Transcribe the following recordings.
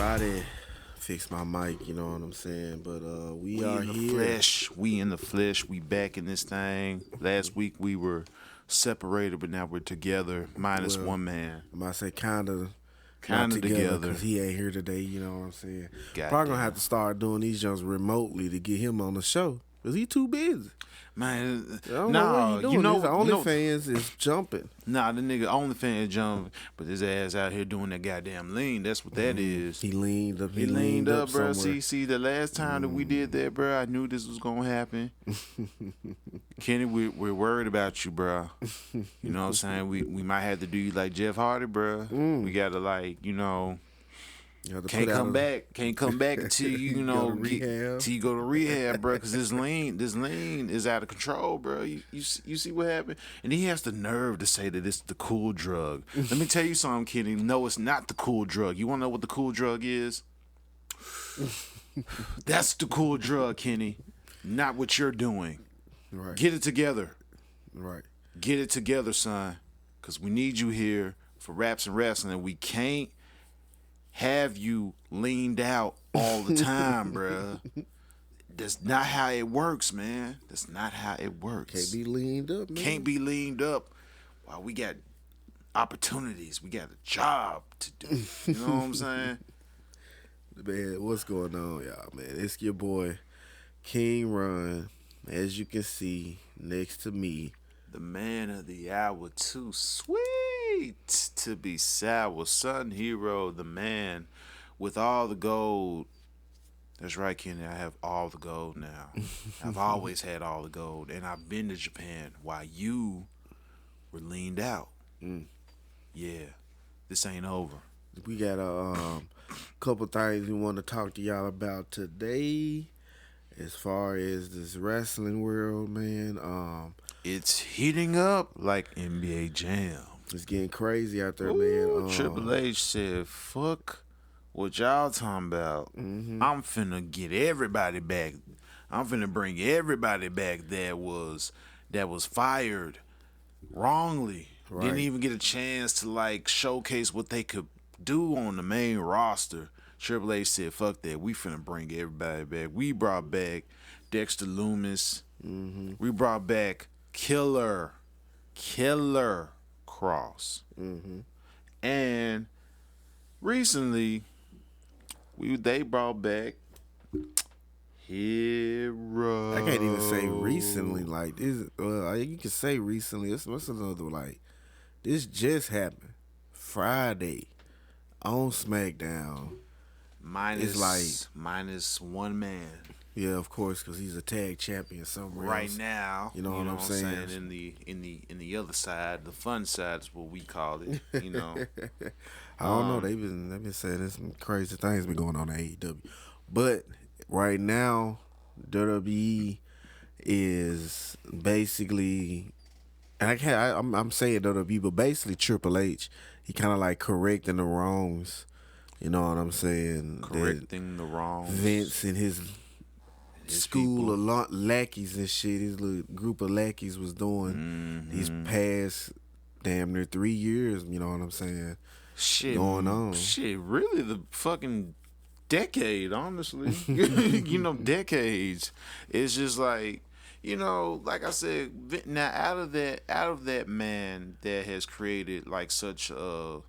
Try to fix my mic, you know what I'm saying? But we We are in the here. flesh. We in the flesh. We back in this thing. Last week we were separated, but now we're together, minus Well, one man. I might say kind of not Kind of together together. because he ain't here today, you know what I'm saying? Probably Goddamn. gonna have to start doing these jumps remotely to get him on the show because he too busy. Man, I don't know what he doing. you know, His OnlyFans is jumping. nah, the nigga OnlyFans jumping, but his ass out here doing that goddamn lean. That's what that is. He leaned up. He leaned up, bro. somewhere. See, the last time that we did that, bro, I knew this was gonna happen. Kenny, we're worried about you, bro. You know what I'm saying? We might have to do you like Jeff Hardy, bro. We gotta You have to can't put out come back. Can't come back until you Go to rehab. till you go to rehab, bro. Because this lean is out of control, bro. You see what happened? And he has the nerve to say that it's the cool drug. Let me tell you something, Kenny. No, it's not the cool drug. You want to know what the cool drug is? That's the cool drug, Kenny. Not what you're doing. Right. Get it together. Right. Get it together, son. Because we need you here for raps and wrestling. We can't have you leaned out all the time, bruh. That's not how it works, man. That's not how it works. Can't be leaned up, man. Can't be leaned up while we got opportunities. We got a job to do. You know what I'm saying? Man, what's going on, y'all, man? It's your boy, King Run. As you can see, next to me. The man of the hour, too sweet to be sour. Sun Hero, the man with all the gold. That's right, Kenny. I have all the gold now. I've always had all the gold. And I've been to Japan while you were leaned out. Yeah, this ain't over. We got a couple things we want to talk to y'all about today. As far as this wrestling world, man, It's heating up like NBA Jam. it's getting crazy out there, Ooh, man. Triple H said, fuck what y'all talking about. I'm finna get everybody back. I'm finna bring everybody back that was fired wrongly. Right. Didn't even get a chance to showcase what they could do on the main roster. Triple H said, fuck that. We finna bring everybody back. We brought back Dexter Loomis. We brought back Killer Cross. And recently, they brought back Hero. I can't even say recently. Like this, you can say recently. What's another This just happened Friday on Smackdown. Minus one man Yeah, of course, because he's a tag champion somewhere right else. now. You know what I'm saying? In the other side, the fun side is what we call it. You know. I don't know. They've been saying there's some crazy things been going on at AEW, but right now WWE is basically, and I'm saying WWE, but basically Triple H. He kind of like correcting the wrongs. You know what I'm saying? Correcting the wrongs. Vince and his school of lackeys and shit, his little group of lackeys was doing these past damn near 3 years. You know what I'm saying? Shit going on. Shit, really the fucking decade, honestly. Decades. It's just like, like I said, now out of that man that has created like such a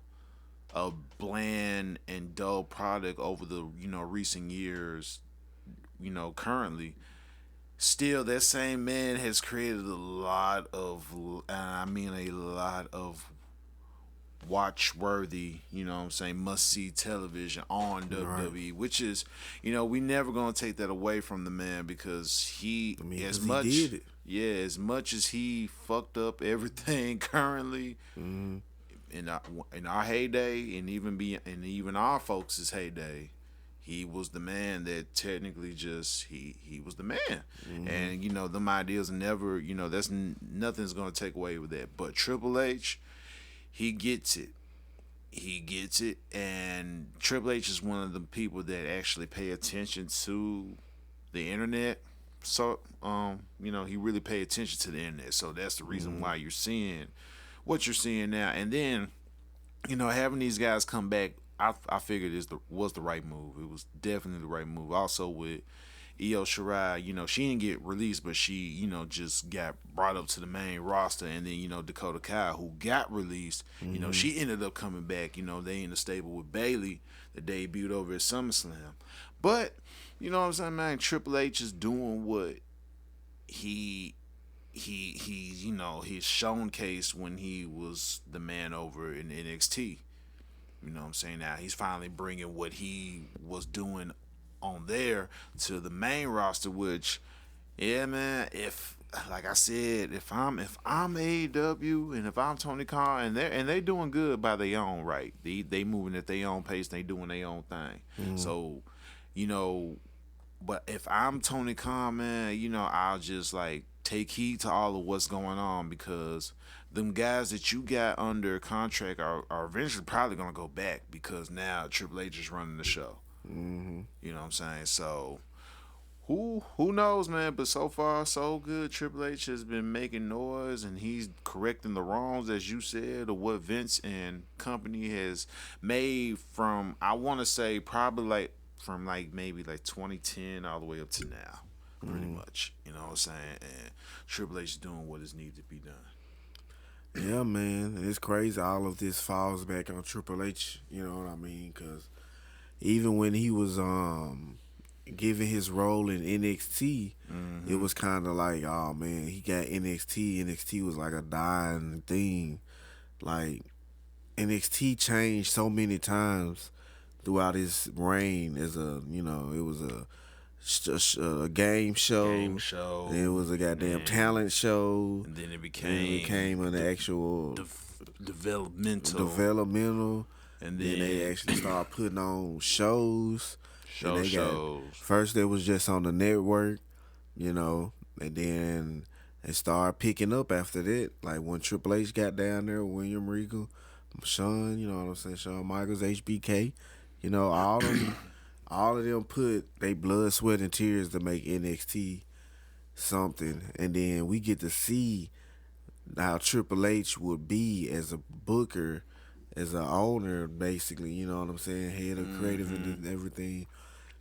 bland and dull product over the recent years, currently, still that same man has created a lot of watch-worthy, must-see television on WWE, which is, we never gonna take that away from the man because he as much as he fucked up everything currently in our heyday and even our folks' heyday, he was the man that technically just he was the man. And them ideas never, that's nothing's gonna take away with that. But Triple H, he gets it, and Triple H is one of the people that actually pay attention to the internet. So he really pay attention to the internet, so that's the reason why you're seeing what you're seeing now. And then having these guys come back I figured was the right move. It was definitely the right move. Also with Io Shirai, she didn't get released, but she, just got brought up to the main roster, and then Dakota Kai, who got released, she ended up coming back. They in the stable with Bailey that debuted over at SummerSlam, but you know what I'm saying, man. Triple H is doing what he he's shown case when he was the man over in NXT. You know what I'm saying? Now he's finally bringing what he was doing on there to the main roster, which, yeah, man, if like I said, if I'm AEW and if I'm Tony Khan and they doing good by their own right, they moving at their own pace, they doing their own thing. So, you know, but if I'm Tony Khan, man, I'll just like take heed to all of what's going on, because them guys that you got under contract are eventually probably gonna go back, because now Triple H is running the show. You know what I'm saying? So who knows, man? But so far so good. Triple H has been making noise, and he's correcting the wrongs, as you said, of what Vince and company has made from, I want to say, probably like from like maybe like 2010 all the way up to now, pretty much. You know what I'm saying? And Triple H is doing what is needed to be done. Yeah, man, it's crazy. All of this falls back on Triple H. You know what I mean? Because even when he was given his role in NXT, it was kind of like, oh man, he got NXT. NXT was like a dying thing. Like NXT changed so many times throughout his reign as it was a game show. Game show. It was a goddamn talent show. And then it became an actual developmental. And then they actually started putting on shows. Shows. First, it was just on the network, and then it started picking up after that. Like when Triple H got down there, William Regal, Shawn, you know what I'm saying, Shawn Michaels, HBK, all of them put their blood, sweat, and tears to make NXT something. And then we get to see how Triple H would be as a booker, as an owner, basically, you know what I'm saying, head of creative and everything.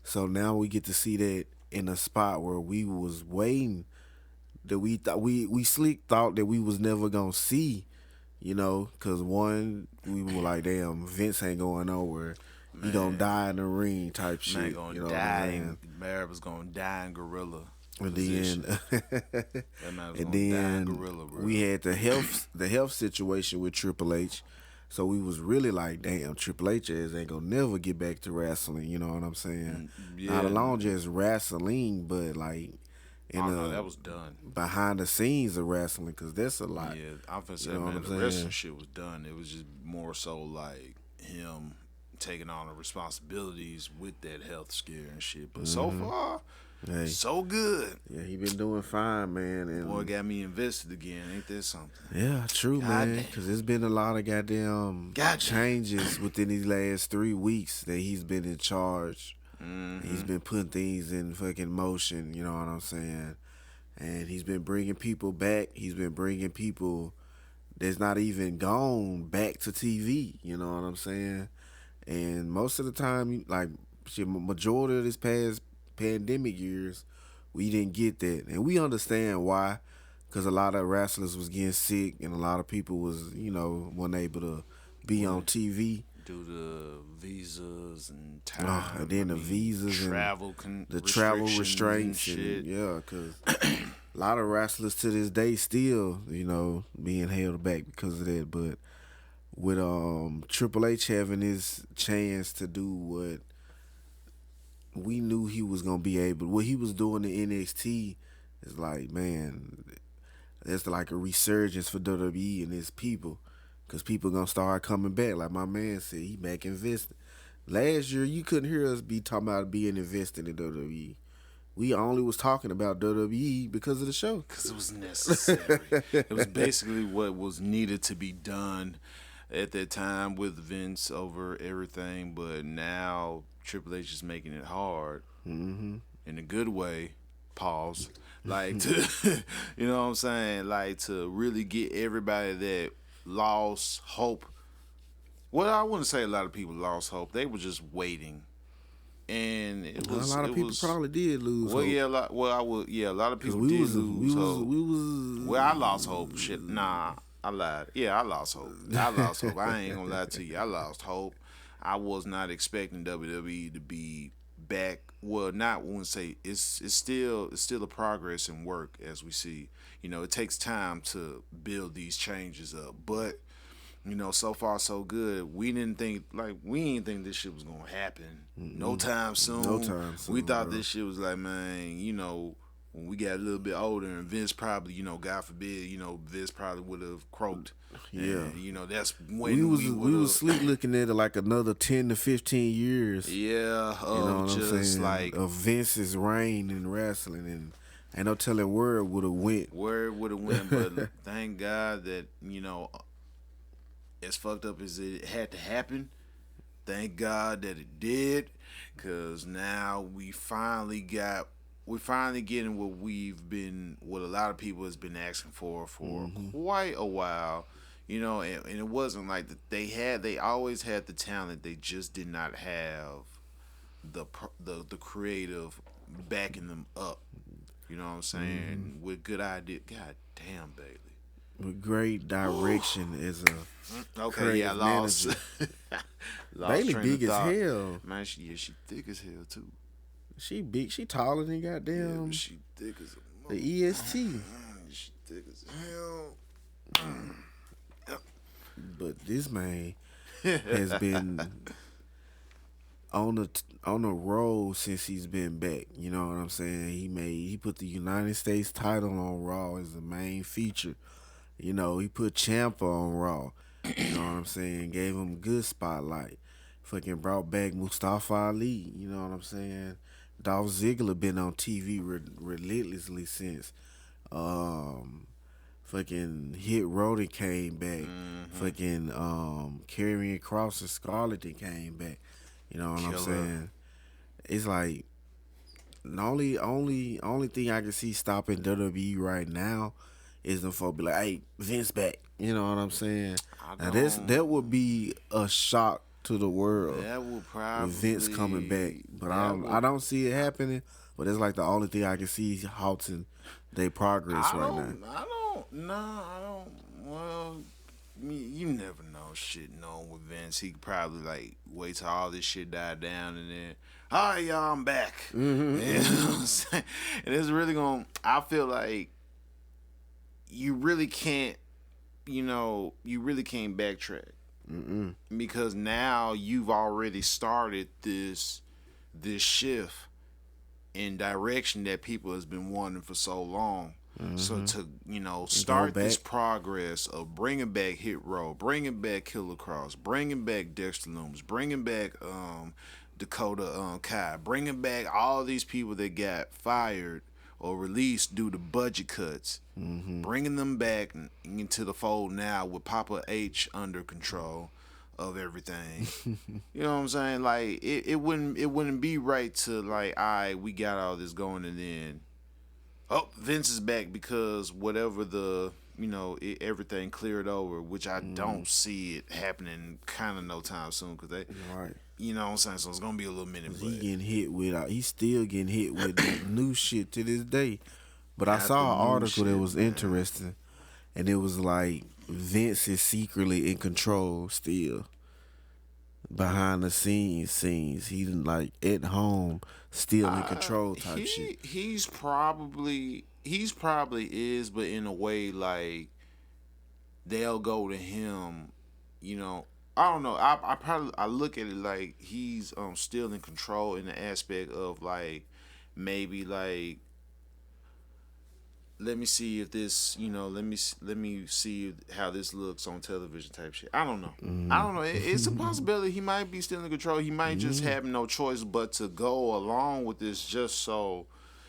So now we get to see that in a spot where we was waiting, that we thought we slick thought that we was never gonna see, because one, we were like, damn, Vince ain't going nowhere. He gonna die in the ring type shit. Man gonna die. Barrett was gonna die in gorilla. And then, gorilla, we had the health situation with Triple H. So we was really like, damn, Triple H ain't gonna never get back to wrestling. You know what I'm saying? Yeah. Not alone just wrestling, but like that was done behind the scenes of wrestling, because that's a lot. Yeah, I'm gonna say, man, the wrestling shit was done. It was just more so like him taking on the responsibilities with that health scare and shit. But so far, so good. Yeah, he been doing fine, man. And boy, got me invested again. Ain't that something? Yeah, true, man. Because there's been a lot of goddamn changes within these last 3 weeks that he's been in charge. He's been putting things in fucking motion. You know what I'm saying? And he's been bringing people back. He's been bringing people that's not even gone back to TV. You know what I'm saying? And most of the time, like, majority of this past pandemic years, we didn't get that. And we understand why, because a lot of wrestlers was getting sick and a lot of people was, weren't able to be on TV. Due to visas and time. And then the visas and the travel restraints. And shit. Yeah, because a lot of wrestlers to this day still, being held back because of that. But with Triple H having his chance to do what we knew he was gonna be able, what he was doing in NXT is like, man, that's like a resurgence for WWE and his people, because people gonna start coming back. Like my man said, he back investing. Last year, you couldn't hear us be talking about being invested in WWE. We only was talking about WWE because of the show. Because it was necessary. It was basically what was needed to be done at that time with Vince over everything. But now Triple H is making it hard in a good way. Pause. Like to, you know what I'm saying? Like to really get everybody that lost hope Well, I wouldn't say a lot of people lost hope. They were just waiting, and A lot of it people was. probably did lose Well, hope yeah, I would. Yeah, a lot of because people did we lose was hope. we Well, I lost was. hope. Shit, nah, I lied. Yeah, I lost hope. I lost hope. I ain't gonna lie to you. I lost hope. I was not expecting WWE to be back. Well, not wouldn't say it's still a progress in work as we see. You know, it takes time to build these changes up, but so far so good. We didn't think this shit was gonna happen no time No soon. time We soon, thought bro. this shit was like, man, when we got a little bit older and Vince probably, God forbid, Vince probably would have croaked. Yeah, And, that's when we would we was have, sleep looking at it like another 10 to 15 years. yeah, You know of what I'm just saying? like Of Vince's reign in wrestling, and ain't no telling where it would have went. where it would have went. But thank God that, as fucked up as it had to happen, thank God that it did, cause now we finally getting what a lot of people has been asking for quite a while, and it wasn't like that they always had the talent, they just did not have the creative backing them up. You know what I'm saying? With good idea. God damn, Bailey. With great direction as a Okay, yeah, I creative lost. manager. Lost Bailey train of big as thought. hell. Man, she thick as hell too. She big. She taller than Yeah, but goddamn she thick as a the mother. EST. She thick as hell. But this man has been on the road since he's been back. You know what I'm saying? He put the United States title on Raw as the main feature. You know, he put Ciampa on Raw. You know what I'm saying? Gave him a good spotlight. Fucking brought back Mustafa Ali. You know what I'm saying? Dolph Ziggler been on TV relentlessly since. Um, Fucking Hit Road came back. Mm-hmm. Fucking Karrion Cross and Scarlett came back. You know what I'm Killer. saying? It's like the only thing I can see stopping WWE right now is the folk be like, "Hey, Vince back." You know what I'm saying? I Now don't. that would be a shock to the world That will with Vince coming back. probably. But That will. I don't see it happening. But it's like the only thing I can see halting their progress I right now. don't. I don't. Nah, I don't. Well, you never know shit. No, with Vince, he could probably like wait till all this shit died down and then, all right, y'all, I'm back. Mm-hmm, You know mm-hmm. what I'm saying? And it's really gonna. I feel like you really can't. You really can't backtrack Mm-mm. because now you've already started this shift in direction that people has been wanting for so long. So Mm-hmm. to Go start this back. progress of bringing back Hit Row, bringing back Killer Cross, bringing back Dexter Loomis, bringing back Dakota Kai, bringing back all these people that got fired or released due to budget cuts, Mm-hmm. bringing them back into the fold now with Papa H under control of everything. You know what I'm saying? Like it wouldn't be right to like, all right, we got all this going and then Vince is back because whatever everything cleared over, which I Mm-hmm. don't see it happening kind of no time soon because they, Right. you know what I'm saying? So it's gonna be a little minute, Cause but he's still getting hit with new shit to this day. But I got the saw an new article that shit, was man. interesting, and it was like Vince is secretly in control still behind the scenes. He's like at home, still in control type shit. He's probably is, but in a way like they'll go to him, you know. I don't know. I look at it like he's still in control in the aspect of like maybe like let me see if this let me see how this looks on television type shit. I don't know. I don't know. It's a possibility he might be still in control. He might just Yeah. have no choice but to go along with this just so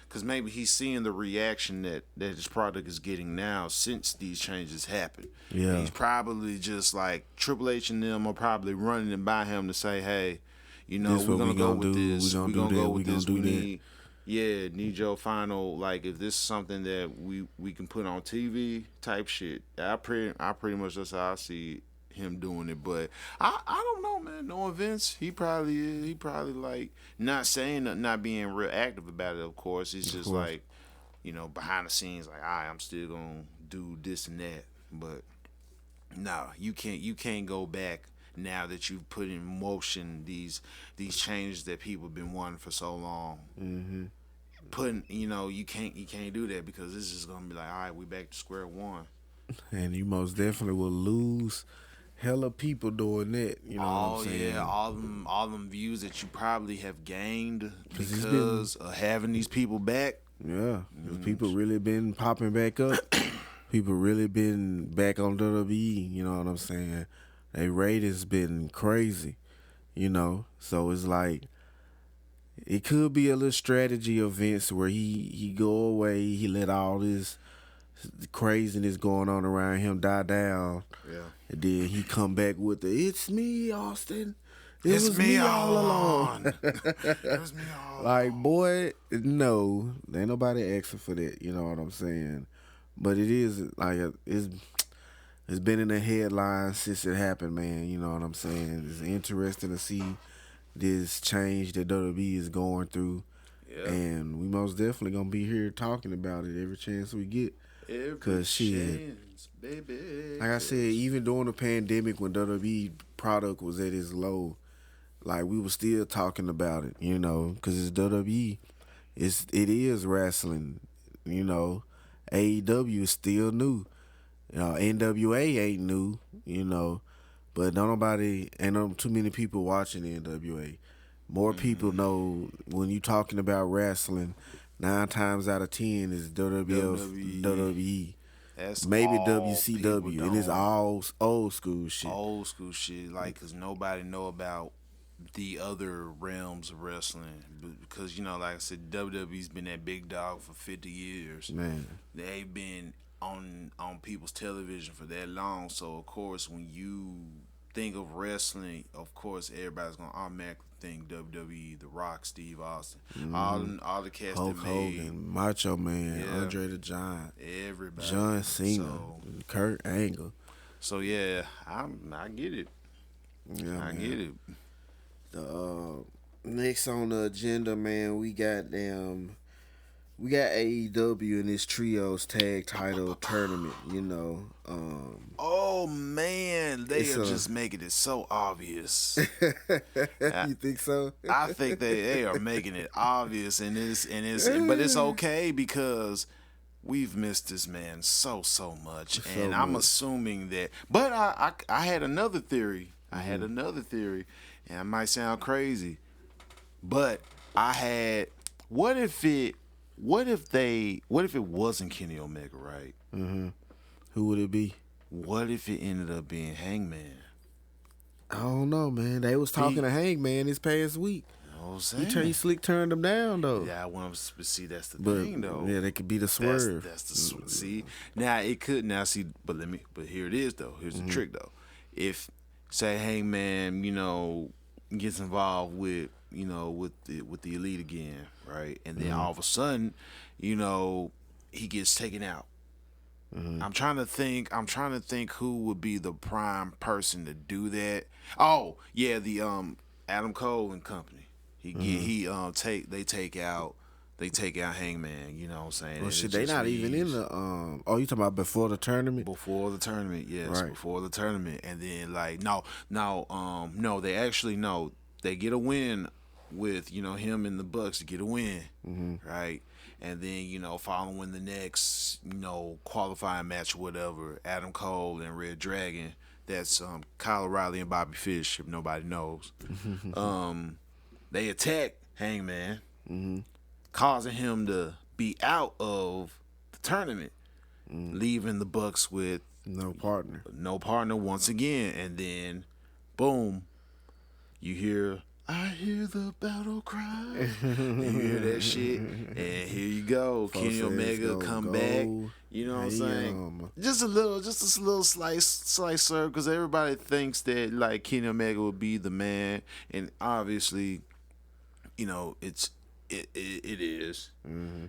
because maybe he's seeing the reaction that his product is getting now since these changes happen. And Yeah. he's probably just like Triple H and them are probably running it by him to say, hey, This we're what gonna we go gonna with do. We this. gonna We're do gonna go that. We with gonna this. do We that. need your final like if this is something that we can put on TV type shit. I pretty much that's how I see it. him doing it. But I don't know, man. Knowing Vince, he probably is. He probably like not saying not being real active about it. Of course, it's Of just course. like behind the scenes, like I'm still gonna do this and that. But no, you can't go back now that you've put in motion these changes that people have been wanting for so long. Mm-hmm. Putting you can't do that because this is gonna be like, all right, we back to square one. And you most definitely will lose hella people doing that. You know what I'm Oh yeah, saying? all them views that you probably have gained Because it's been, because of having these people back. yeah, 'cause people really been popping back up. People really been back on WWE. You know what I'm saying? They ratings been crazy. So it's like it could be a little strategy of Vince where he go away, he let all this craziness going on around him die down, Yeah, and then he come back with the "It's me, Austin. It it's was me me all all along." along. It was me all Like, along. boy, no, ain't nobody asking for that. You know what I'm saying? But it is like it's been in the headlines since it happened, man. You know what I'm saying? It's interesting to see this change that WWE is going through, Yeah, and we most definitely gonna be here talking about it every chance we get. every Cause shit, chance, baby. like I said, 'Cause even during the pandemic when WWE product was at its low, like we were still talking about it, cause it's WWE, it is wrestling, you know. AEW is still new, NWA ain't new, but ain't no too many people watching NWA. More people know when you talking about wrestling. 9 times out of 10 is WWF, WWE. WWE, That's maybe all people WCW, and it's don't. all old school shit. Old school shit, like, cause nobody know about the other realms of wrestling. Because like I said, WWE's been that big dog for 50 years. Man, They've been on people's television for that long. So of course, when you think of wrestling, of course everybody's gonna automatically think WWE, The Rock, Steve Austin, all the cast that Hulk made, Hogan, Macho Man, yeah, Andre the Giant, everybody. John Cena, So Kurt Angle. yeah, I get it. Yeah, I man. get it. The next on the agenda, man, we got AEW in this trios tag title tournament. Oh man, they It's are a. just making it so obvious. I, You think so? I think they are making it obvious, but it's okay because we've missed this man so much, So and I'm much. assuming that. But I had another theory. I had Mm-hmm. another theory, and it might sound crazy, but I had. What if it? What if it wasn't Kenny Omega, right? Mm-hmm. Who would it be? What if it ended up being Hangman? I don't know, man. They was talking to Hangman this past week. You know what I'm He saying? slick turned them down though. Yeah, I want to see. That's the But thing, though. yeah, they could be the That's swerve. that's the see. Now it could now see, but here it is though. Here's the trick though. If say Hangman, gets involved with the elite again, right, and then all of a sudden, he gets taken out. I'm trying to think. I'm trying to think who would be the prime person to do that. Oh yeah, the Adam Cole and company. They take out Hangman. You know what I'm saying? Well, And it shit, they just not even in leaves the. Oh, you talking about before the tournament? before the tournament. Yes, Right. before the tournament, and then like no, they actually no, they get a win with him and the Bucks to get a win, right? And then following the next qualifying match or whatever, Adam Cole and Red Dragon. That's Kyle O'Reilly and Bobby Fish. If nobody knows, they attack Hangman, causing him to be out of the tournament, leaving the Bucks with No partner. no partner once again. And then, boom, you hear, I hear the battle cry. You hear that shit, and here you go. Kenny Omega come back. You know what I'm saying? Just a little slice serve, because everybody thinks that like Kenny Omega would be the man, and obviously, it is.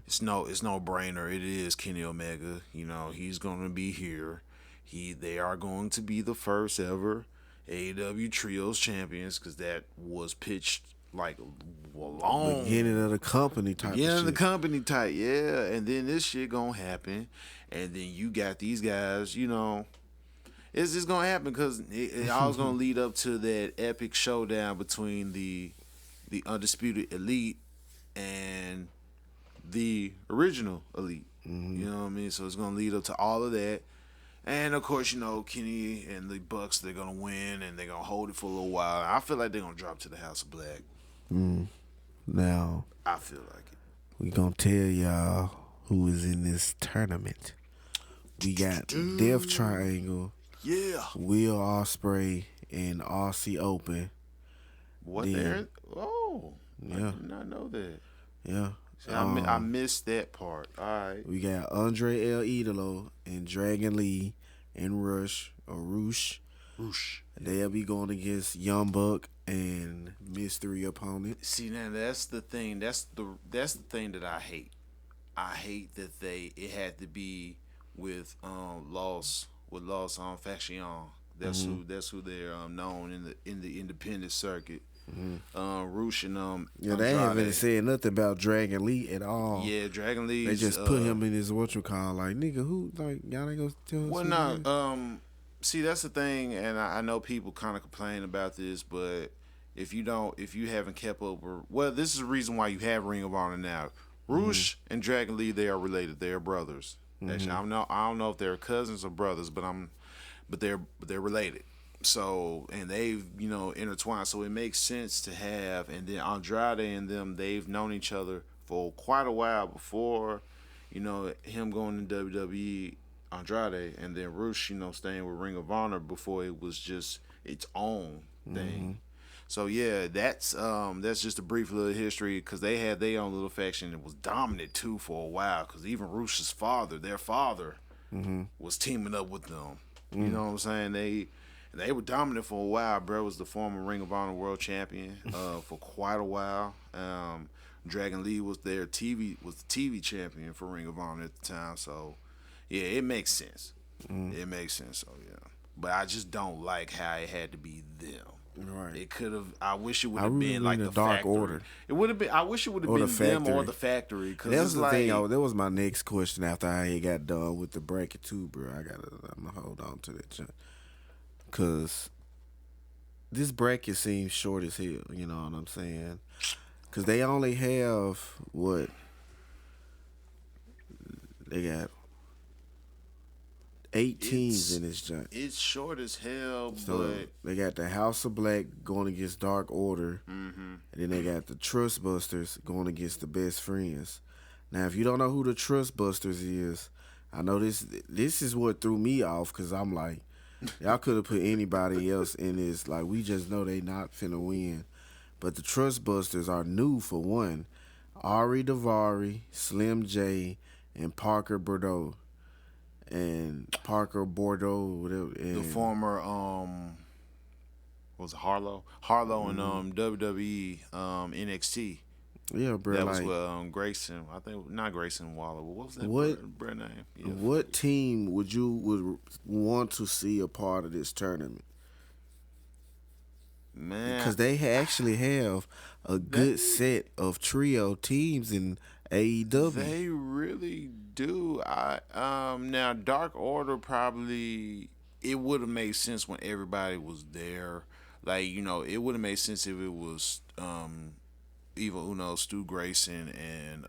It's no brainer. It is Kenny Omega. He's gonna be here. They are going to be the first ever AEW Trios champions because that was pitched like long beginning of the company type of beginning of the shit. company type, yeah. And then this shit gonna happen, and then you got these guys, it's just gonna happen because it always gonna lead up to that epic showdown between the undisputed elite and the original elite. You know what I mean? So it's gonna lead up to all of that. And of course, Kenny and the Bucks, they're gonna win and they're gonna hold it for a little while. I feel like they're gonna drop to the House of Black. Now I feel like it. we gonna tell y'all who is in this tournament. We got Death Triangle, Yeah. Will Ospreay, and Aussie Open. What Then- there? Oh, I Yeah. did not know that. Yeah. See, I missed that part. All right. We got Andre El Idolo and Dragon Lee and Rush or Roosh. Whoosh. They'll be going against Young Buck and mystery opponent. See, now that's the thing. That's the thing that I hate. I hate that it had to be with Lost Faction. That's who they're known in the independent circuit. Roosh and Yeah, they Andrade. haven't said nothing about Dragon Lee at all. Yeah, Dragon Lee. They just put him in his whatchamacallit, like, nigga, who, like, y'all ain't gonna tell us. Well, who no. it is? See, that's the thing, and I know people kind of complain about this, but if you haven't kept up, this is the reason why you have Ring of Honor now. Roosh and Dragon Lee, they are related. They are brothers. Actually, I don't know if they're cousins or brothers, but they're related. So, and they've intertwined, so it makes sense to have. And then Andrade and them, they've known each other for quite a while before, him going to WWE. Andrade, and then Roosh, staying with Ring of Honor before it was just its own thing. So yeah, that's just a brief little history because they had their own little faction that was dominant too for a while. Because even Roosh's father, their father, was teaming up with them. You know what I'm saying? They were dominant for a while. Bro was the former Ring of Honor World Champion for quite a while. Dragon Lee was the TV champion for Ring of Honor at the time. So. Yeah, it makes sense. It makes sense. So yeah, but I just don't like how it had to be them. Right. It could have. I wish it would I have really been like mean the the Dark factory. Order. It would have been. I wish it would have Or been the them or Factory. the factory. Cause That was it's the like, thing. That was my next question after I got done with the bracket too, bro. I'm gonna hold on to that shit. Cause this bracket seems short as hell. You know what I'm saying? Cause they only have what they got. 8 teams in this joint. It's short as hell, So but they got the House of Black going against Dark Order, and then they got the Trust Busters going against the Best Friends. Now, if you don't know who the Trust Busters is, I know this is what threw me off because I'm like, y'all could have put anybody else in this. Like, we just know they not finna win. But the Trust Busters are new for one. Ari Davari, Slim J, and Parker Bordeaux. And Parker Bordeaux, whatever. And the former was it Harlow and WWE NXT. yeah, bro. That like, was with Grayson. I think not Grayson Waller. But what was that brand name? Yeah. what team would want to see a part of this tournament? Man, Because they actually have a good set of trio teams in AEW. they really do. Now Dark Order probably it would have made sense when everybody was there. Like it would have made sense if it was Evil Uno, Stu Grayson, and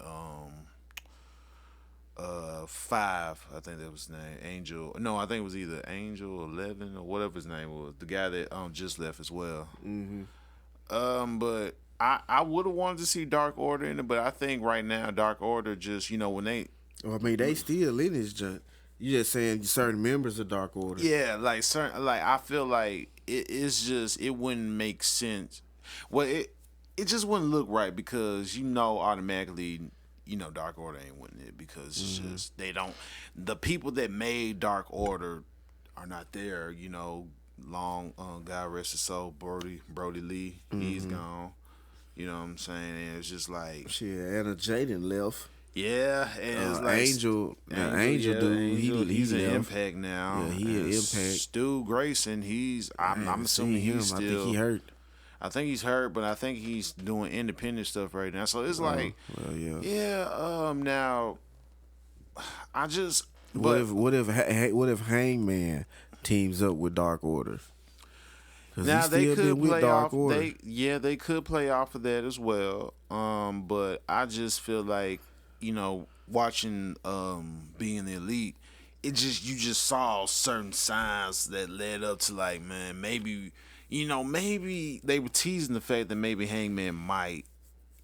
Five. I think that was his name. Angel. No, I think it was either Angel 11 or whatever his name was. The guy that just left as well. But I would have wanted to see Dark Order in it, but I think right now Dark Order just when they I mean, they still in this joint. You just saying certain members of Dark Order. like certain I feel like it's just it wouldn't make sense. Well, it just wouldn't look right because automatically Dark Order ain't winning it because it's just the people that made Dark Order are not there. Long God rest his soul, Brody Lee, he's gone. You know what I'm saying? And it's just like Shit, Anna Jaden left. Yeah, and it's like Angel, Angel yeah, dude, Angel, he's an left. Impact now. Yeah, he And an Impact. Stu Grayson, I I'm haven't assuming seen him. he's I think he still. hurt. I think he's hurt, but I think he's doing independent stuff right now. So it's like, Well, yeah. yeah. Now, I just. What But if what if Hangman teams up with Dark Order? Because he now they still been could with play Dark off. Order. They could play off of that as well. But I just feel like, watching being the elite, you just saw certain signs that led up to, like, man, maybe they were teasing the fact that maybe Hangman might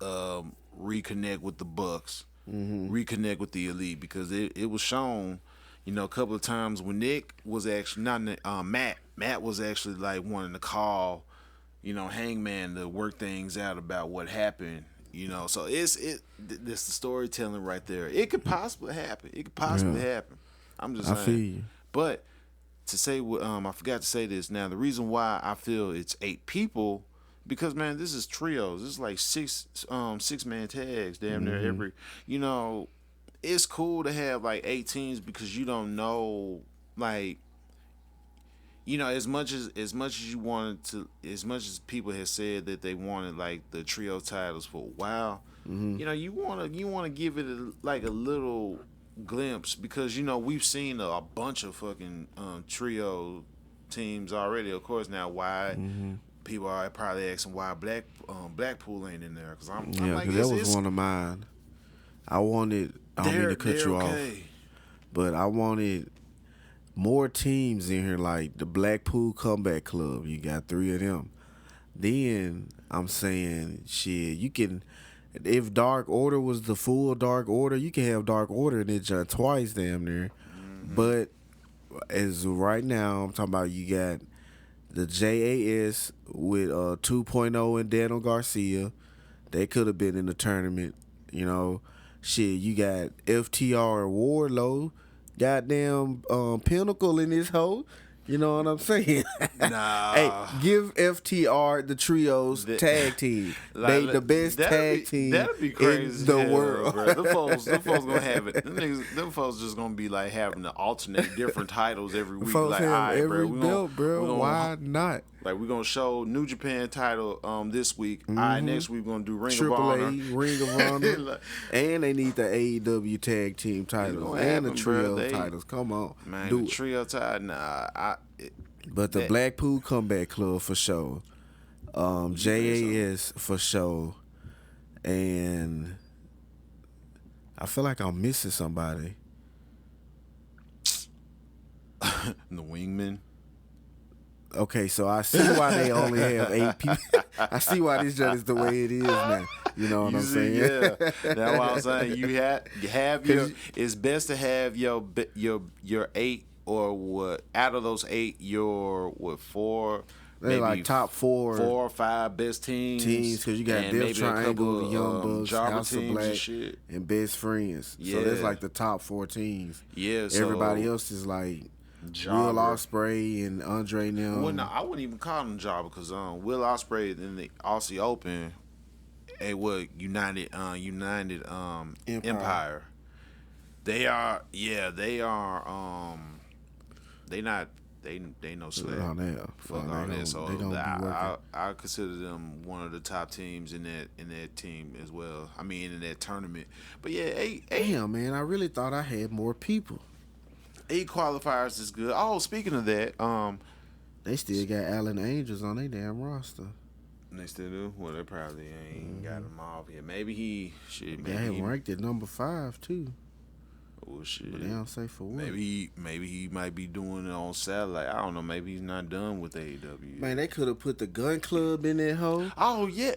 reconnect with the Bucks, reconnect with the elite, because it was shown, a couple of times when Nick was actually not Matt was actually like wanting to call, Hangman to work things out about what happened. So this the storytelling right there. It could possibly happen. It could possibly happen. I'm just saying. I feel you. But to say, I forgot to say this. Now, the reason why I feel it's 8 people, because, man, this is trios. This is like 6-man tags, damn near every. It's cool to have like 8 teams, because you don't know, like, as much as you wanted to, as much as people have said that they wanted like the trio titles for a while, you wanna give it like a little glimpse, because we've seen a bunch of fucking trio teams already. Of course, now why people are probably asking why Blackpool ain't in there, because I'm like, that was one of mine. I don't mean to cut you off, but I wanted more teams in here, like the Blackpool Comeback Club. You got 3 of them. Then I'm saying, shit, you can, if Dark Order was the full Dark Order, you can have Dark Order in it twice, damn near. But as right now, I'm talking about, you got the JAS with 2.0 and Daniel Garcia. They could have been in the tournament, Shit, you got FTR and Wardlow. Goddamn Pinnacle in this hoe. You know what I'm saying? Nah. Hey, give FTR the trios tag team. They the best tag team that'd be crazy in the world. Bro. Them folks gonna have it. Them folks just gonna be like having to alternate different titles every week. Folks like, have all right, every bro, belt, why not? Like, we're gonna show New Japan title this week. All right, next week we're gonna do Ring of Triple Honor. A, Ring of Honor. And they need the AEW tag team titles and the trio titles. Come on. Man, do the it. trio title, But the Blackpool Comeback Club for sure. JAS for sure. And I feel like I'm missing somebody. The Wingmen. Okay, so I see why they only have 8 people. I see why this joint is the way it is now. You know what I'm saying? Yeah, that's what I'm saying. You have your. It's best to have your 8, or what, out of those 8, your 4. They're like top 4 or 5 best teams, because you got Death Triangle, the Young Bucks, House of Black, and Best Friends. Yeah. So that's like the top 4 teams. Yeah. Everybody else is like Will Ospreay and Andre and them. Well, no, I wouldn't even call them jobber, because Will Ospreay in the Aussie Open, United Empire. They are they no sweat. Fuck all that. So I consider them one of the top teams in that team as well. I mean, in that tournament. But yeah, 8. Damn, man, I really thought I had more people. 8 qualifiers is good. Oh, speaking of that, they still got Allen Angels on their damn roster. They still do? Well, they probably ain't got him off yet. Maybe he shit. They had ranked at number 5 too. Oh shit! But they don't say for what. Maybe he might be doing it on satellite. I don't know. Maybe he's not done with AEW. Man, they could have put the Gun Club in that hole. Oh yeah.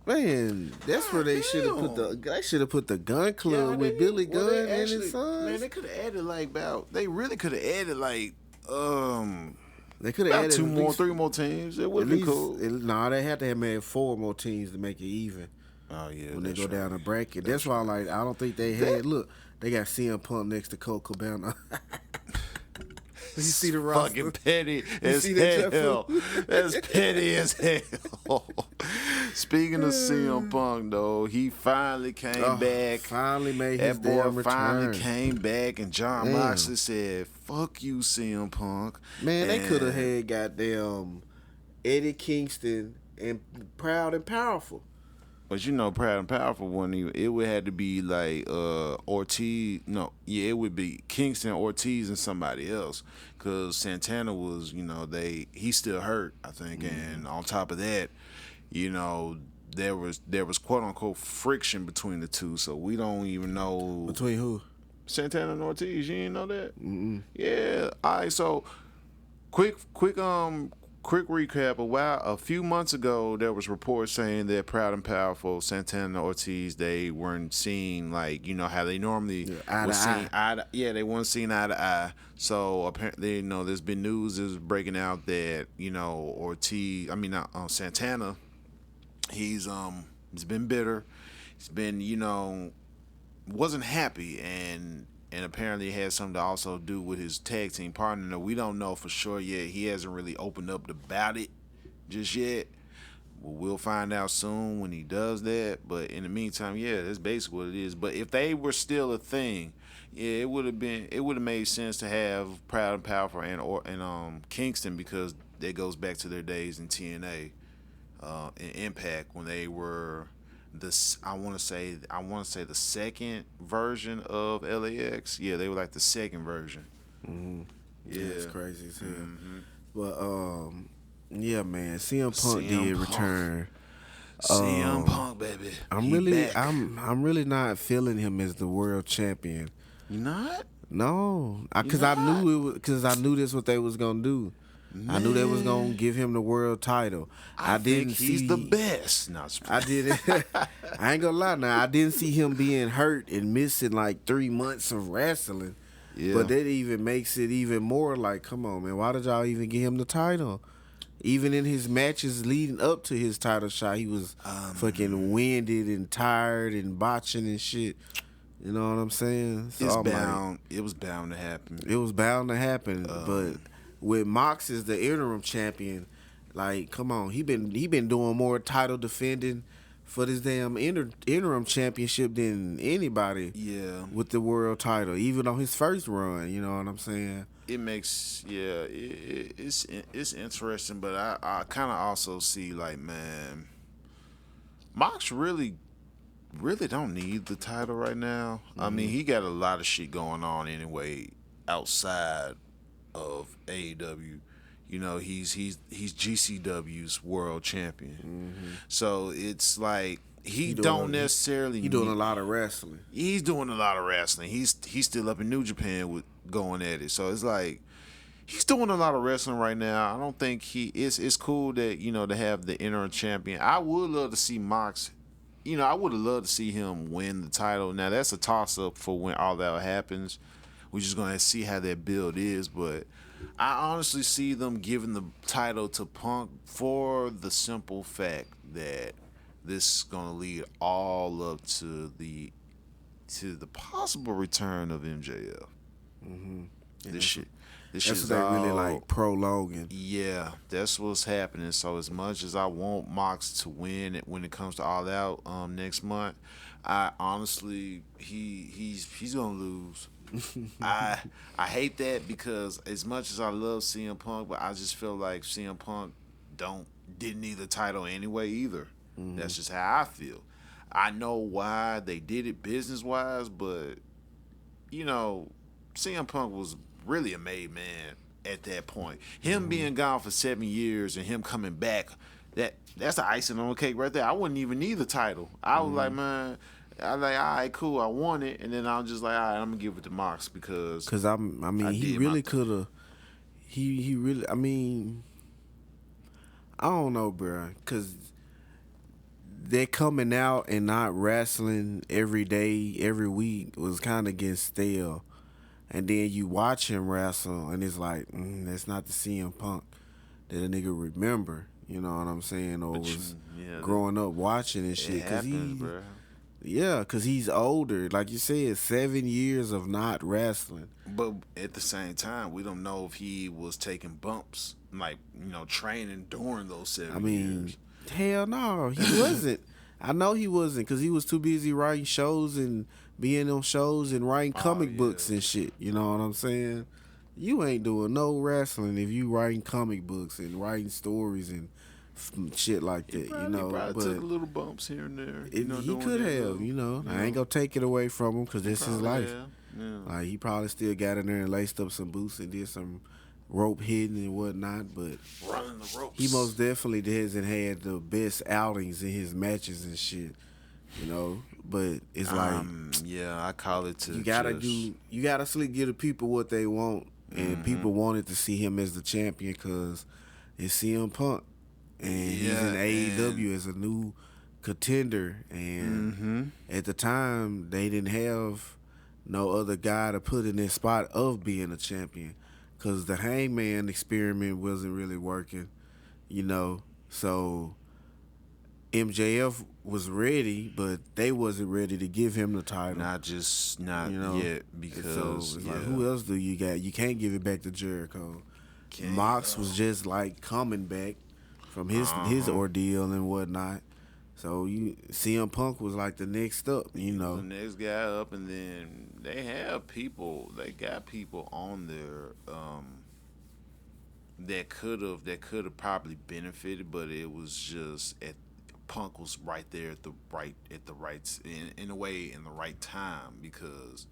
Man, that's where they should have put the. They should have put the Gun Club with Billy Gunn and his sons. Man, they could have added like about. They really could have added like. They could have added 3 more teams. It would be cool. They had to have made 4 more teams to make it even. Oh yeah. When they go down the bracket, that's why I don't think they had. Look, they got CM Punk next to Colt Cabana. You see the roster? Fucking petty as hell. That's petty as hell. Speaking of CM Punk, though, he finally came back. Finally made his That boy damn finally return. came back, and John Moxley said, "Fuck you, CM Punk." Man, they could have And had goddamn Eddie Kingston and Proud and Powerful. but you know, Proud and Powerful wouldn't even. It would have to be like Ortiz. No, yeah, it would be Kingston, Ortiz, and somebody else. Cause Santana was, he's still hurt, I think, and on top of that, you know, there was quote unquote friction between the two, so we don't even know Between who? Santana and Ortiz. You didn't know that? Mm-mm. Yeah. All right. So quick recap. A few months ago, there was reports saying that Proud and Powerful, Santana and Ortiz, they weren't seen like how they normally eye to was seen eye. they weren't seen eye to eye. So apparently, there's been news is breaking out that Ortiz, I mean not Santana, he's been bitter. He's been wasn't happy and apparently it has something to also do with his tag team partner. Now, we don't know for sure yet. He hasn't really opened up about it just yet. We'll find out soon when he does that. But in the meantime, yeah, that's basically what it is. But if they were still a thing, yeah, it would have made sense to have Proud and Powerful and Kingston, because that goes back to their days in TNA, in Impact, when they were this. I want to say the second version of LAX. Yeah, they were like the second version. Mm-hmm. Yeah, it's crazy as hell. Mm-hmm. But yeah, man, CM Punk CM did Punk. return. CM Punk, baby. I'm really not feeling him as the world champion. You not? No, because I knew this what they was gonna do. Man. I knew they was gonna give him the world title. I didn't think he's the best. No, I didn't. I ain't gonna lie. Now I didn't see him being hurt and missing like 3 months of wrestling. Yeah. But that even makes it even more like, come on, man. Why did y'all even give him the title? Even in his matches leading up to his title shot, he was fucking winded and tired and botching and shit. You know what I'm saying? So it was bound to happen. It was bound to happen. But with Mox as the interim champion, like, come on, he been doing more title defending for this damn interim championship than anybody. Yeah. With the world title, even on his first run. You know what I'm saying? It makes it's interesting, but I kind of also see like, man, Mox really don't need the title right now. Mm-hmm. I mean, he got a lot of shit going on anyway outside of AEW. He's GCW's world champion. Mm-hmm. So it's like he don't necessarily. He's doing a lot of wrestling. He's doing a lot of wrestling. He's still up in New Japan with going at it. So it's like he's doing a lot of wrestling right now. I don't think it's cool that to have the interim champion. I would love to see Mox. I would have loved to see him win the title. Now, that's a toss-up for when all that happens. We're just going to see how that build is. But I honestly see them giving the title to Punk for the simple fact that this is going to lead all up to the possible return of MJF. Mm-hmm. This that's what they really like prolonging. Yeah, that's what's happening. So as much as I want Mox to win it when it comes to All Out next month, I honestly he's gonna lose. I hate that, because as much as I love CM Punk, but I just feel like CM Punk didn't need the title anyway either. Mm-hmm. That's just how I feel. I know why they did it business wise, but CM Punk was really a made man at that point. Him being gone for 7 years and him coming back, that's the icing on the cake right there. I wouldn't even need the title. I was like, man, I was like, all right, cool, I want it, and then I was just like, all right, I'm gonna give it to Mox because he really could have. He really. I mean, I don't know, bro, because they're coming out and not wrestling every day, every week was kind of getting stale. And then you watch him wrestle, and it's like, that's not the CM Punk that a nigga remember. You know what I'm saying? Or was growing up watching and shit. Because he's older. Like you said, 7 years of not wrestling. But at the same time, we don't know if he was taking bumps, like, training during those 7 years. Hell no, he wasn't. I know he wasn't because he was too busy writing shows and being on shows and writing Oh comic yeah. books and shit. You know what I'm saying? You ain't doing no wrestling if you writing comic books and writing stories and shit like that. You He know, probably took but a little bumps here and there. he Doing could that have. little. You know, You I ain't know, gonna take it away from him because he this is probably life. have. Yeah. Like he probably still got in there and laced up some boots and did some rope hitting and whatnot, but Running the he ropes. most definitely hasn't had the best outings in his matches and shit. You know, but it's like Yeah, I call it to you gotta just. give the people what they want, and Mm-hmm. people wanted to see him as the champion because it's CM Punk, and he's in Yeah, and. AEW as a new contender, and Mm-hmm. at the time they didn't have no other guy to put in this spot of being a champion because the Hangman experiment wasn't really working, you know. So MJF was ready, but they wasn't ready to give him the title, Not you know. yet And so because it's like, yeah. who else do you got? You can't give it back to Jericho. Can't. Mox was just like coming back from his Uh-huh. ordeal and whatnot. So CM Punk was like the next up, you He was the know. next guy up, and then they have people. They got people on there that could have probably benefited, but it was just at Punk was right there at the right in a way in the right time because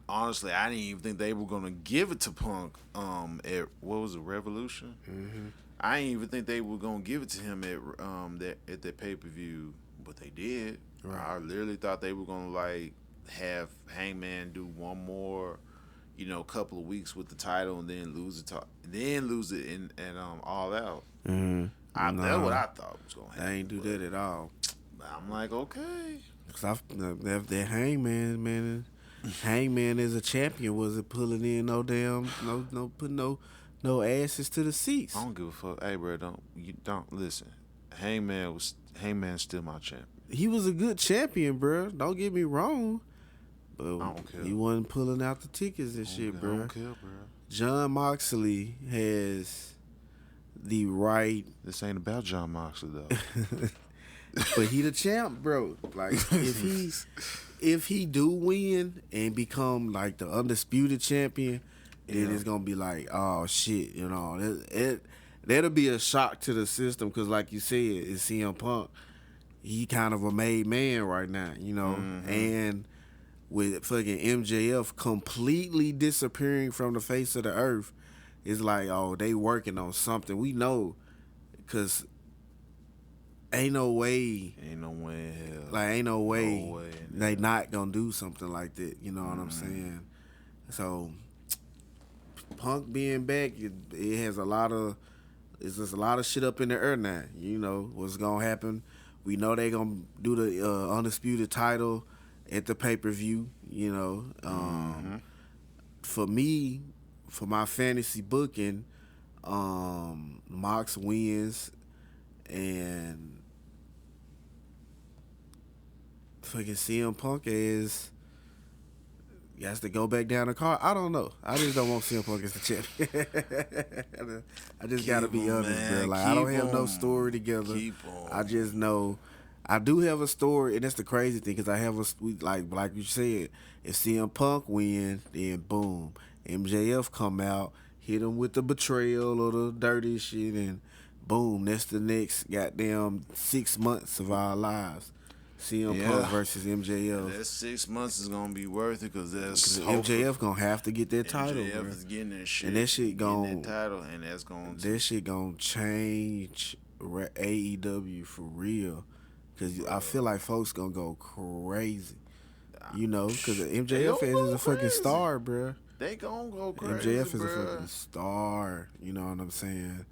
honestly I didn't even think they were gonna give it to Punk at what was it Revolution. Hmm. I didn't even think they were gonna give it to him at that pay-per-view, but they did. Right. I literally thought they were gonna like have Hangman do one more, couple of weeks with the title and then lose it in and All Out. Hmm. That's what Nah, I thought was gonna I ain't happen, do but that at all. I'm like, okay. Cause that Hangman, man, Hangman as a champion wasn't pulling in no damn no putting no asses to the I seats. don't give a fuck. Hey, bro, don't listen. Hangman's still my champ. He was a good champion, bro. Don't get me wrong, but I don't care. he wasn't pulling out the tickets and shit, I don't bro. care, bro. John Moxley has the right, This ain't about John Moxley though. but he the champ, bro. Like if he do win and become like the undisputed champion, then Yeah. it's gonna be like, oh shit, that'll be a shock to the system because, like you said, it's CM Punk. He kind of a made man right now, you know, and with fucking MJF completely disappearing from the face of the earth, it's like, oh, they working on something. We know, cause ain't no way, Ain't no way in hell. ain't no way, No way in they hell. not gonna do something like that. You know what I'm saying? So Punk being back, it has a lot of, it's just a lot of shit up in the air now. You know what's gonna happen. We know they gonna do the undisputed title at the pay-per-view. You know, for me, for my fantasy booking, Mox wins and fucking CM Punk is has to go back down the car. I don't know. I just don't want CM Punk as the champion. I just gotta be honest, bro. Like I don't have no story together. Keep on. I just know I do have a story, and that's the crazy thing because I have like you said. If CM Punk win, then boom, MJF come out, hit him with the betrayal or the dirty shit, and boom, that's the next goddamn 6 months of our lives. CM Punk versus MJF. That 6 months is gonna be worth it because that's MJF gonna have to get that title, MJF bro. is getting that shit, And that shit getting gon' that title, and that's gonna that shit gonna change AEW for real. Cause I feel like folks gonna go crazy, you know. Cause They MJF gonna is go a fucking crazy. star, bro. They gonna go crazy, MJF is a bruh. fucking star. You know what I'm saying?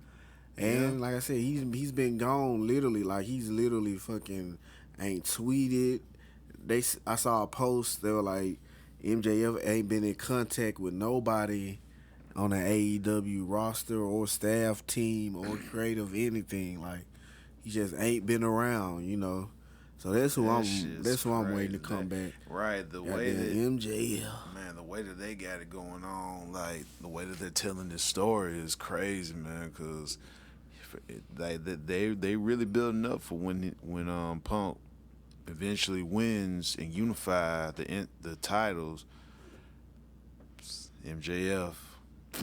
Yeah. And like I said, he's been gone literally. Like he's literally fucking ain't tweeted. I saw a post. They were like, MJF ain't been in contact with nobody on the AEW roster or staff team or creative anything. Like he just ain't been around, you know. So that's who I'm waiting to come back. Right, the way that MJF. man, the way that they got it going on, like the way that they're telling this story is crazy, man. Because they really building up for when Punk eventually wins and unify the titles. MJF.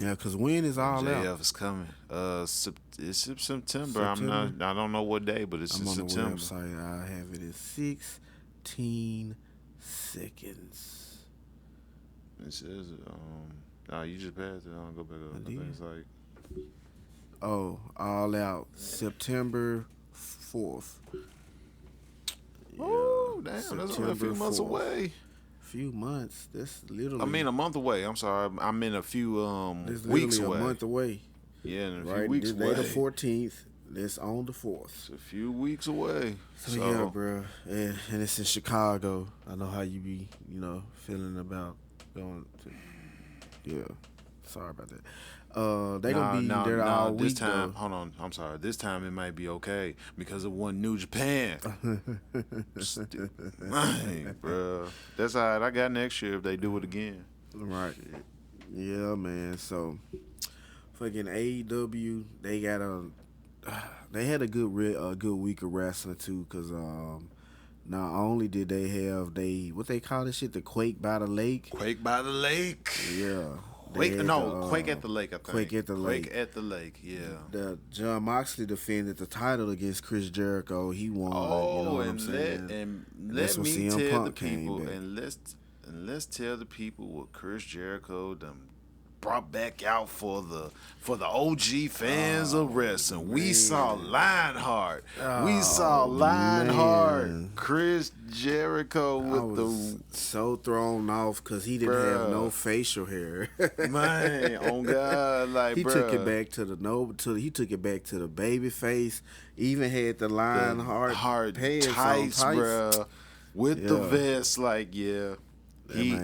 Yeah, cause when is all out? MJF is coming. It's September. September. I don't know what day, but it's I'm in on September. the website. I have it in 16 seconds. It says, you just passed it. I'll go back up. I think it's like. Oh, all out September 4th. Oh, damn! September that's only a few months 4th. away. Few months. That's literally. I mean, a month away. I'm sorry. I'm in a few weeks away. A month away. Yeah, in a few weeks away. The 14th. That's on the 4th. It's a few weeks away. So yeah, bro, and it's in Chicago. I know how you be, feeling about going to. Yeah, sorry about that. They gonna be there all week. This time, though. hold on. I'm sorry. This time it might be okay because it won New Japan. Dang, bro. That's all right. I got next year if they do it again. Right. Yeah, man. So, fucking AEW, they had a good week of wrestling too, cause not only did they have what they call this shit, the Quake by the Lake. Quake by the Lake. Yeah. Quake at the Lake, I think. Quake at the Lake. Quake at the Lake, yeah. The John Moxley defended the title against Chris Jericho. He won. What I'm saying? Let me tell the people, and let's tell the people what Chris Jericho done brought back out for the OG fans of wrestling. We saw Lionheart. Chris Jericho with so thrown off because he didn't have no facial hair. Man, on God, like he took it back to the baby face. Even had the Lionheart pants tights, bro, with the vest. Like, yeah. He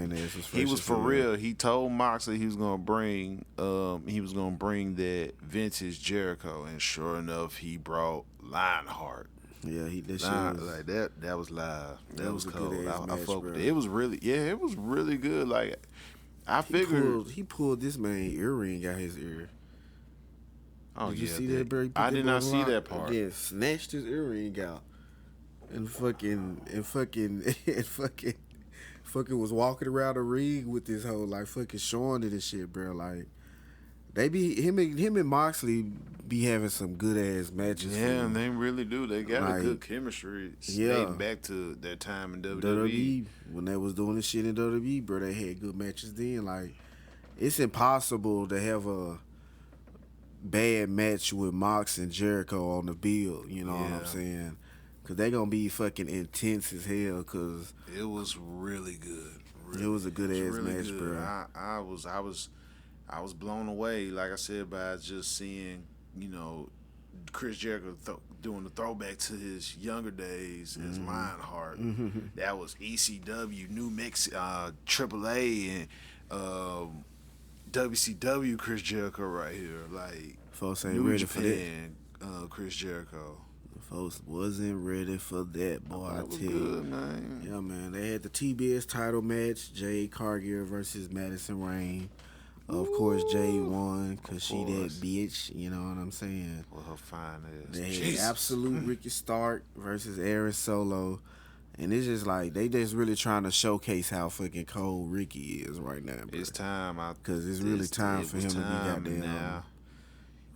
was for real. He told Moxley he was gonna bring that vintage Jericho, and sure enough, he brought Lionheart. Yeah, that was live. That was cold. I fucked with it. It was really good. Like I figured he pulled this man earring out his ear. Oh, did you see that, bro? I did not see that part. Yeah, snatched his earring out, and fucking was walking around the ring with this whole like fucking showing it and shit, bro. Like they be him and Moxley be having some good ass matches. Yeah, and they really do. They got a good chemistry. Dating back to their time in WWE. When they was doing this shit in WWE, bro, they had good matches then. Like it's impossible to have a bad match with Mox and Jericho on the bill. You know what I'm saying? Cause they gonna be fucking intense as hell. Cause it was really good. It was a good ass match, good. bro. I was blown away, like I said, by just seeing Chris Jericho doing the throwback to his younger days as Lionheart. That was ECW, New Mexico, AAA, and WCW Chris Jericho right here. Like folks ain't New ready Japan, for that. Chris Jericho. Folks wasn't ready for that, boy. I tell you, man. Yeah, man. They had the TBS title match: Jade Cargill versus Madison Rain. Of course, Jade won because she that bitch. You know what I'm saying? Well, her fine ass. They had Absolute Ricky Stark versus Aaron Solo, and it's just like they just really trying to showcase how fucking cold Ricky is right now. Bro. It's time, because it's really time for him to be goddamn. Now.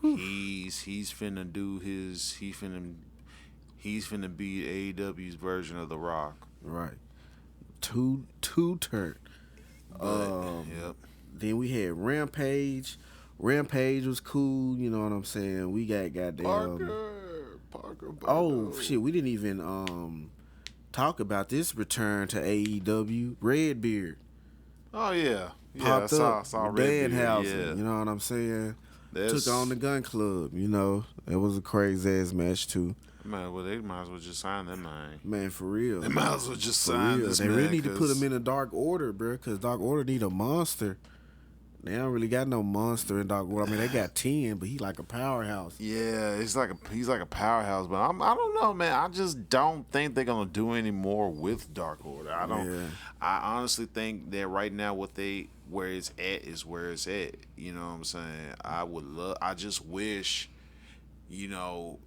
He's finna do his. He's finna be AEW's version of The Rock. Right. Two turn. Yep. Then we had Rampage. Rampage was cool. You know what I'm saying? We got goddamn Parker. Oh shit! We didn't even talk about this return to AEW. Redbeard. Oh yeah. Popped up. Saw Danhausen. Yeah. You know what I'm saying? Took on the Gun Club. You know, it was a crazy ass match too. Man, well, they might as well just sign that man. Man, for real. They might as well just sign this man. They really need to put him in a Dark Order, bro, because Dark Order need a monster. They don't really got no monster in Dark Order. I mean, they got 10, but he like a powerhouse. Yeah, he's like a powerhouse, but I don't know, man. I just don't think they're gonna do any more with Dark Order. I don't. Yeah. I honestly think that right now, where it's at is where it's at. You know what I'm saying? I just wish.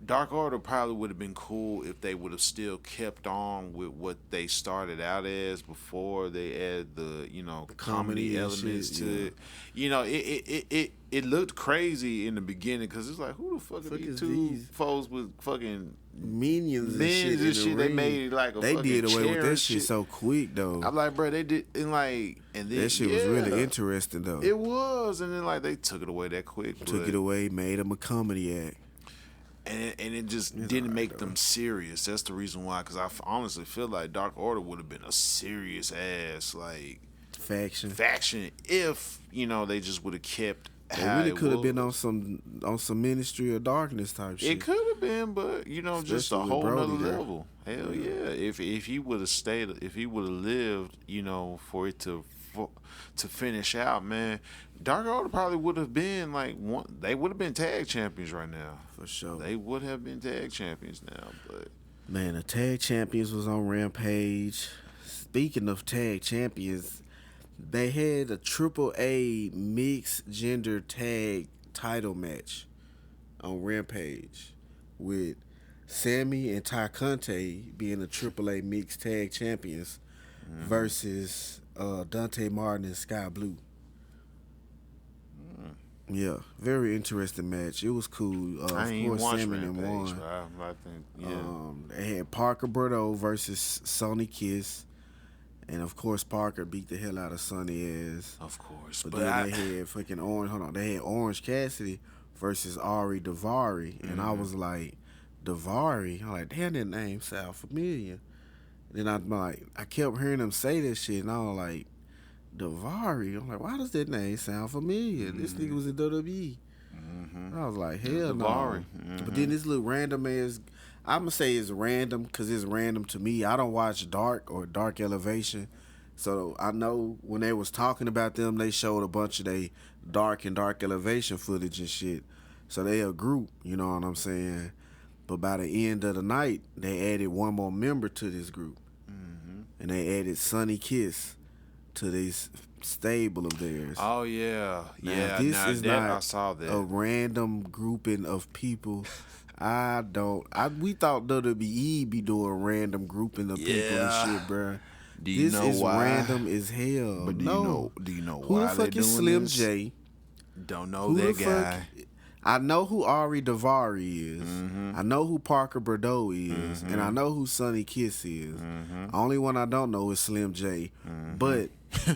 Dark Order probably would have been cool if they would have still kept on with what they started out as before they add the comedy elements shit, to yeah. it. It looked crazy in the beginning because it's like, who the fuck are these two folks with fucking minions and shit? They ring. made like a they fucking did away chair with that and shit so quick though. I'm like, bro, they did, and then that shit was really interesting though. It was, and then like they took it away that quick. Took it away, made them a comedy act. And it just didn't make them serious. That's the reason why. Because I honestly feel like Dark Order would have been a serious ass like faction if they just would have kept. They really could have been on some Ministry of Darkness type shit. It could have been, but just a whole nother level. Hell yeah! If he would have stayed, if he would have lived, for it to finish out, man, Dark Order probably would have been like one. They would have been tag champions right now. For sure. They would have been tag champions now, but man, the tag champions was on Rampage. Speaking of tag champions, they had a AAA mixed gender tag title match on Rampage with Sammy and Ty Conte being the AAA mixed tag champions versus Dante Martin and Sky Blue. Yeah, very interesting match. It was cool. Of course, Sammy and won. I think, they had Parker Bordeaux versus Sonny Kiss. And of course, Parker beat the hell out of Sonny ass. Of course, but then they had fucking Orange. Hold on, they had Orange Cassidy versus Ari Daivari, and I was like, Daivari. I'm like, damn, that name sound familiar. And then I kept hearing them say that shit, and I was like, Daivari. I'm like, why does that name sound familiar? This nigga was in WWE. I was like, hell no. But then this little random ass. I'm going to say it's random because it's random to me. I don't watch Dark or Dark Elevation. So I know when they was talking about them, they showed a bunch of they Dark and Dark Elevation footage and shit. So they a group, you know what I'm saying? But by the end of the night, they added one more member to this group. And they added Sonny Kiss to this stable of theirs. Oh, yeah. Now, this is not I saw that. A random grouping of people. We thought WWE be doing random grouping of people and shit, bro. This is why? Random as hell. But do you know who the fuck is Slim J? Don't know that guy. I know who Ari Daivari is. I know who Parker Bordeaux is, and I know who Sonny Kiss is. Only one I don't know is Slim J. But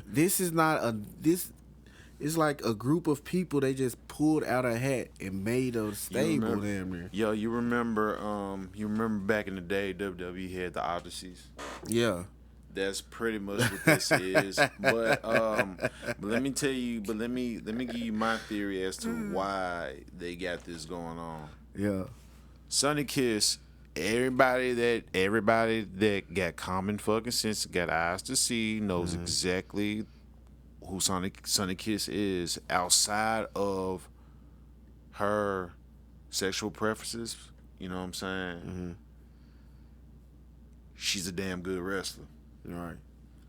this is not this. It's like a group of people they just pulled out a hat and made a stable damn near. Yo, you remember back in the day WWE had the Odysseys? Yeah. That's pretty much what this is. But let me tell you, let me give you my theory as to why they got this going on. Yeah. Sonny Kiss, everybody that got common fucking sense, got eyes to see, knows exactly who Sonny Kiss is outside of her sexual preferences. You know what I'm saying? She's a damn good wrestler. All right.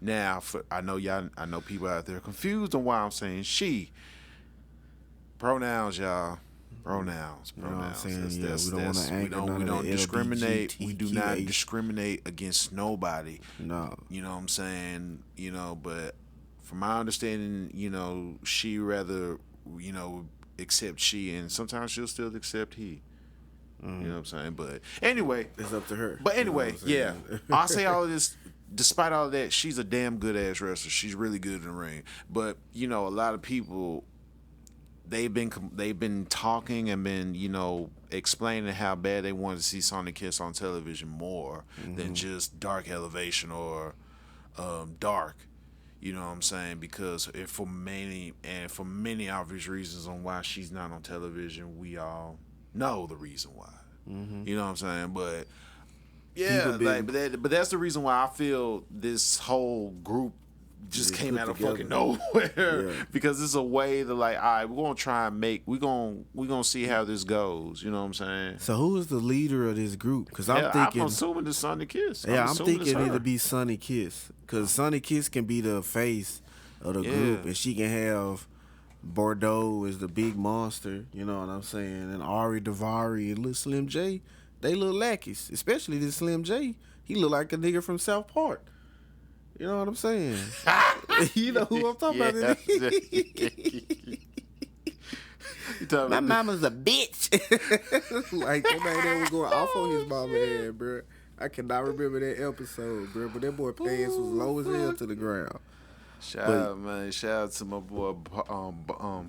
Now, I know people out there confused on why I'm saying she. Pronouns, y'all. Pronouns. You know what I'm saying? We don't discriminate. We do not discriminate against nobody. No. You know what I'm saying? But from my understanding, she rather, accept she, and sometimes she'll still accept he. You know what I'm saying? But anyway. It's up to her. But anyway, yeah. I'll say all of this. Despite all of that, she's a damn good ass wrestler. She's really good in the ring. But, a lot of people, they've been talking and been, explaining how bad they wanted to see Sonny Kiss on television more than just Dark Elevation or Dark. You know what I'm saying? Because for many obvious reasons on why she's not on television, we all know the reason why. You know what I'm saying? But yeah, but that's the reason why I feel this whole group just came out of fucking nowhere. Because it's a way to like, all right, we're gonna try and we're gonna see how this goes. You know what I'm saying? So who is the leader of this group? Because I'm assuming it's Sonny Kiss. I'm thinking it'll be Sonny Kiss. Because Sonny Kiss can be the face of the group, and she can have Bordeaux is the big monster. You know what I'm saying? And Ari Davari and Lil Slim J, they little lackeys. Especially this Slim J. He look like a nigga from South Park. You know what I'm saying? You know who I'm talking about? My mama's a bitch. Like that man that was going off on his mama head, bro. I cannot remember that episode, bro. But that boy pants was low as hell to the ground. Shout out, man. Shout out to my boy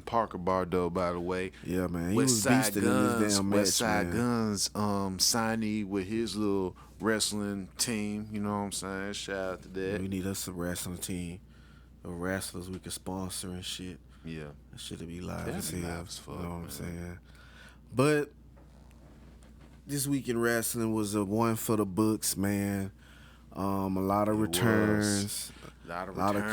Parker Bardo, by the way. Yeah, man. He was beasted in this damn match, West Side Guns signee with his little wrestling team. You know what I'm saying? Shout out to that. We need us a wrestling team of wrestlers we could sponsor and shit. Yeah. That shit'll be live as hell. Fuck, you know what I'm saying? But this week in wrestling was a one for the books, man. A lot of returns. A lot of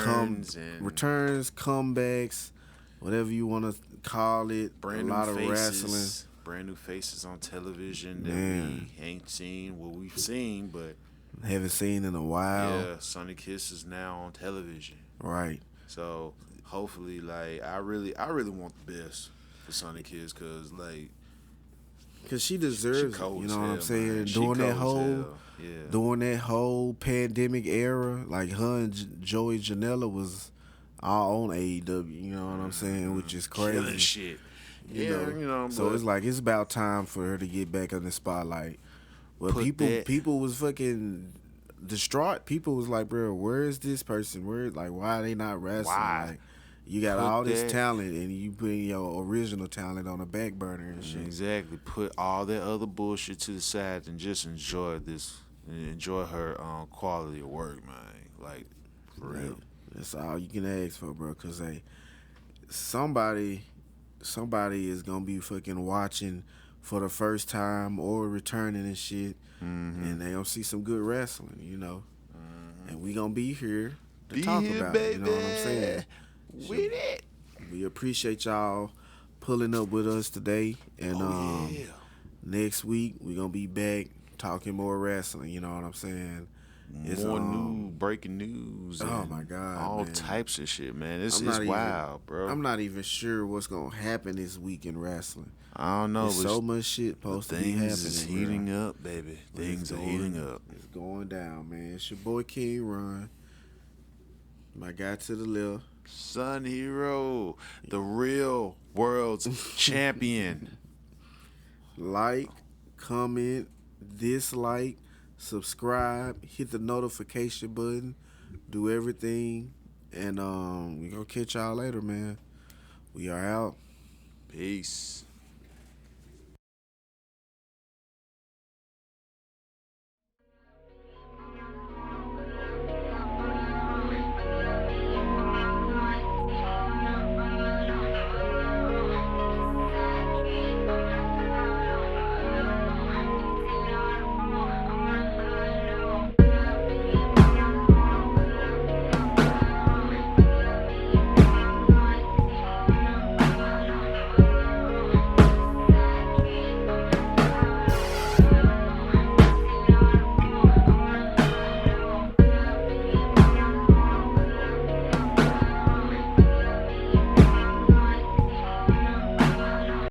returns, comebacks, whatever you want to call it. A lot of wrestling. Brand new faces on television that we ain't seen. Well, we've seen, but haven't seen in a while. Yeah, Sonny Kiss is now on television. Right. So hopefully, like, I really want the best for Sonny Kiss, cause she deserves it. You know what I'm saying? Man. During that whole pandemic era, like her and Joey Janela was all on AEW. You know what I'm saying? Which is crazy. Killing shit. You know. So it's like it's about time for her to get back in the spotlight. Well, people was fucking distraught. People was like, bro, where is this person? Why are they not wrestling? Why? Like, you got all this talent and you put your original talent on the back burner and shit. Exactly. Put all that other bullshit to the side and just enjoy her quality of work, man. Like, for real. That's all you can ask for, bro. Cause somebody is gonna be fucking watching for the first time or returning and shit, and they gonna see some good wrestling, you know. And we gonna be here to talk about it. You know what I'm saying? With it. We appreciate y'all pulling up with us today, and next week we gonna be back talking more wrestling. You know what I'm saying? It's more new breaking news. Oh my god! All types of shit, man. It's wild, bro. I'm not even sure what's gonna happen this week in wrestling. I don't know. There's so much shit supposed to be happening. Things is heating up, baby. Things are heating up. It's going down, man. It's your boy King Ron. My guy to the left, Sun Hero, the real world's champion. Like, comment, dislike, subscribe, hit the notification button, do everything, and we gonna catch y'all later, man. We are out. Peace.